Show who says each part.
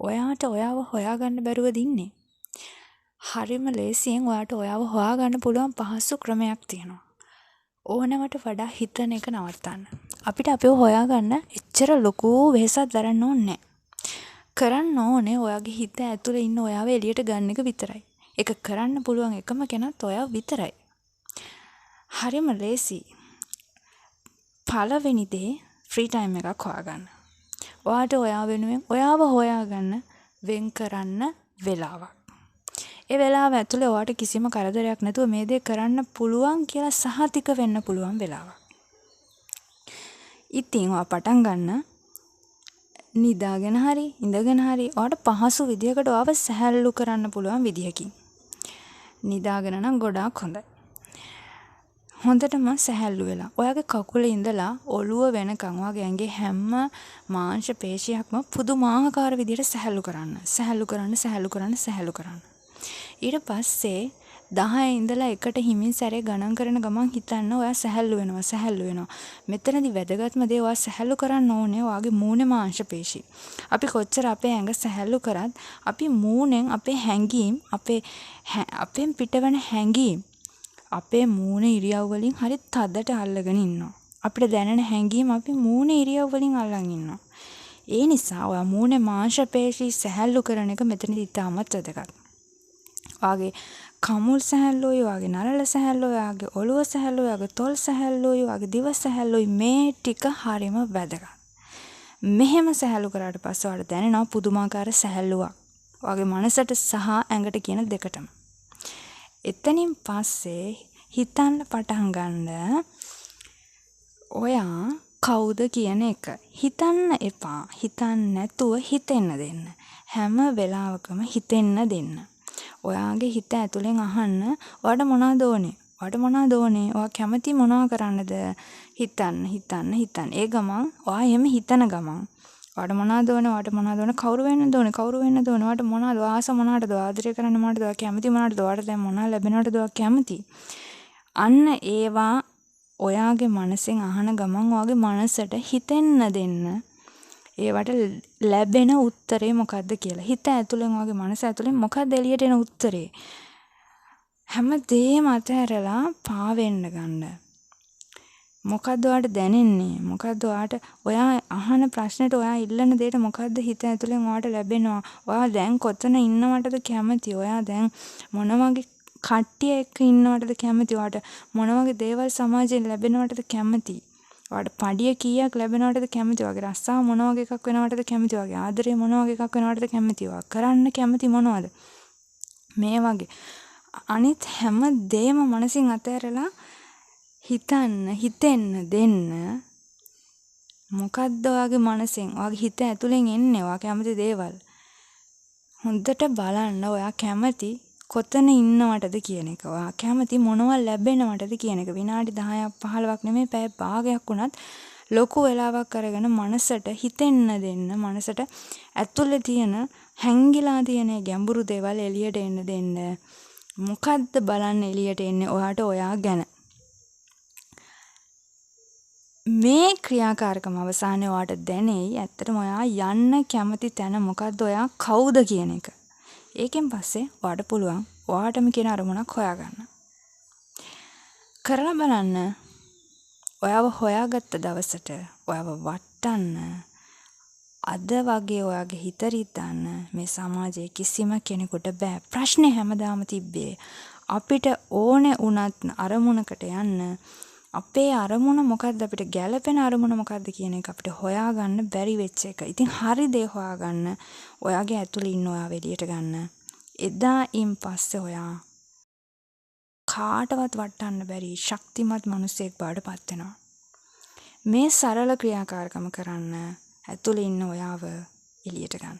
Speaker 1: ඔයාට ඔයාව හොයාගන්න බැරුව දින්නේ. හරිම ලේසියෙන් ඔයාට ඔයාව හොයාගන්න පුළුවන් පහසු ක්‍රමයක් තියෙනවා. ඕනෑමට වඩා හිතන එක නවත්තන්න. අපිට අපිව හොයාගන්න එච්චර ලොකු වෙහෙසක් දරන්න ඕනේ නැහැ. කරන්න ඕනේ ඔයාගේ හිත ඇතුලේ ඉන්න ඔයාව එළියට ගන්න එක විතරයි. ඒක කරන්න පුළුවන් එකම කෙනත් ඔයාව විතරයි. හරිම ලේසි. පළවෙනි දේ ෆ්‍රී ටයිම් එකක් හොයාගන්න. ඔයාට ඔයාව වෙනුවෙන් ඔයාව හොයාගන්න වෙන් කරන්න වෙලාවක්. ඒ වෙලාව ඇතුලේ ඔයාට කිසිම කරදරයක් නැතුව මේ දේ කරන්න පුළුවන් කියලා සහතික වෙන්න පුළුවන් වෙලාවක්. ඉතින් ඔයා පටන් ගන්න නිදාගෙන හරි ඉඳගෙන හරි ඔයාට පහසු විදියකට ඔයාව සැහැල්ලු කරන්න පුළුවන් විදියකින්. නිදාගෙන නම් ගොඩාක් හොඳයි. හොඳටම සැහැල්ලු වෙලා ඔයාගේ කකුලේ ඉඳලා ඔළුව වෙනකන් ඔයාගේ ඇඟේ හැම මාංශ පේශියක්ම පුදුමාකාර විදියට සැහැල්ලු කරන්න. සැහැල්ලු කරන්න. ඊට පස්සේ 10 ඉඳලා 1ට හිමින් සැරේ ගණන් කරන ගමන් හිතන්න ඔයා සැහැල්ලු වෙනවා. මෙතනදී වැදගත්ම දේ ඔයා සැහැල්ලු කරන්න ඕනේ ඔයාගේ මූණේ මාංශ පේශි. අපි කොච්චර අපේ ඇඟ සැහැල්ලු කරත් අපි මූණෙන් අපේ හැඟීම් අපෙන් පිටවන හැඟීම් අපේ මූණ ඉරියව් වලින් හරි තදට අල්ලගෙන ඉන්නවා. අපිට දැනෙන හැඟීම් අපි මූණ ඉරියව් වලින් අල්ලන් ඉන්නවා. ඒ නිසා ඔයා මූණේ මාංශ පේශි සැහැල්ලු කරන එක මෙතනදී ඉතාමත් වැදගත්. ඔයාගේ කමුල් සැහැල්ලුයි, ඔයාගේ නළල සැහැල්ලුයි, ඔයාගේ ඔළුව සැහැල්ලුයි, ඔයාගේ තොල් සැහැල්ලුයි, ඔයාගේ දිව සැහැල්ලුයි මේ ටික හරිම වැදගත්. මෙහෙම සැහැල්ලු කරාට පස්සේ ඔයාලට දැනෙනවා පුදුමාකාර සැහැල්ලුවක්. ඔයාගේ මනසට සහ ඇඟට කියන දෙකටම. එතනින් පස්සේ හිතන්න පටන් ගන්න ඔයා කවුද කියන එක. හිතන්න එපා. හිතන්න නැතුව හිතෙන්න දෙන්න. හැම වෙලාවකම හිතෙන්න දෙන්න. ඔයාගේ හිත ඇතුලෙන් අහන්න ඔයාට මොනවද ඕනේ? ඔයා කැමති මොනවා කරන්නද? හිතන්න. ඒ ගමන් ඔයා එහෙම හිතන ගමන් ඔයාට මොනවද ඕනේ? කවුරු වෙන්නද ඕනේ? ඔයාට මොනවද? ආස මොනවටද? ආදරය කරන්න මොනවටද? ඔයා කැමති මොනවටද? ඔයාට දැන් මොනවා ලැබෙනවටද ඔයා කැමති? අන්න ඒවා ඔයාගේ මනසෙන් අහන ගමන් ඔයාගේ මනසට හිතෙන්න දෙන්න. ඒවට ලැබෙන උත්තරේ මොකද්ද කියලා. හිත ඇතුලෙන් ඔයාගේ මනස ඇතුලෙන් මොකද්ද එළියට එන උත්තරේ? හැමදේම අතහැරලා පාවෙන්න ගන්න. මොකද්ද ඔයාට දැනෙන්නේ? මොකද්ද ඔයා අහන ප්‍රශ්නෙට ඔයා ඉල්ලන දෙයට මොකද්ද හිත ඇතුලෙන් ඔයාට ලැබෙනවා? ඔයා දැන් කොතන ඉන්නවටද කැමති? ඔයා දැන් මොන වගේ කට්ටිය එක්ක ඉන්නවටද කැමති? ඔයාට මොන වගේ දේවල් සමාජයෙන් ලැබෙනවටද කැමති? ඔයාට පඩිය කීයක් ලැබෙනවටද කැමති? ඔයාගේ රස්සාව මොන වගේ එකක් වෙනවටද කැමති? ඔයාගේ ආදරය මොන වගේ එකක් වෙනවටද කැමති? ඔයා කරන්න කැමති මොනවද? මේ වගේ අනිත් හැම දෙයක්ම මනසින් අතහැරලා හිතෙන්න දෙන්න. මොකද්ද ඔයාගේ මනසෙන් ඔයාගේ හිත ඇතුලෙන් එන්නේ ඔයා කැමති දේවල්. හොඳට බලන්න ඔයා කැමති කොතන ඉන්නවටද කියන එක. ඔයා කැමති මොනවා ලැබෙනවටද කියන එක. විනාඩි 10ක් 15ක් නෙමෙයි පැය භාගයක් වුණත් ලොකු වෙලාවක් අරගෙන මනසට හිතෙන්න දෙන්න. මනසට ඇතුලේ තියෙන හැංගිලා තියෙන ගැඹුරු දේවල් එළියට එන්න දෙන්න. මොකද්ද බලන්න එළියට එන්නේ ඔයාට ඔයා ගැන. මේ ක්‍රියාකාරකම අවසානයේ ඔයාට දැනෙයි ඇත්තටම ඔයා යන්න කැමති තැන මොකද්ද ඔයා කවුද කියන එක. ඒකෙන් පස්සේ ඔයාට පුළුවන් ඔයාටම කියන අරමුණක් හොයාගන්න. කරලා බලන්න. ඔයාව හොයාගත්ත දවසට ඔයාව වටන්න අද වගේ ඔයාගේ හිත රිතන්න මේ සමාජයේ කිසිම කෙනෙකුට බෑ. ප්‍රශ්නේ හැමදාම තිබ්බේ අපිට ඕනේ වුණත් අරමුණකට යන්න අපේ අරමුණ මොකද්ද අපිට ගැළපෙන අරමුණ මොකද්ද කියන එක අපිට හොයාගන්න බැරි වෙච්ච එක. ඉතින් හරි දේ හොයාගන්න. ඔයාගේ ඇතුලේ ඉන්න ඔයාව එළියට ගන්න. එදායින් පස්සේ ඔයා කාටවත් වටන්න බැරි ශක්තිමත් මිනිසෙක් බවට පත් වෙනවා. මේ සරල ක්‍රියාකාරකම කරන්න ඇතුලේ ඉන්න ඔයාව එළියට ගන්න.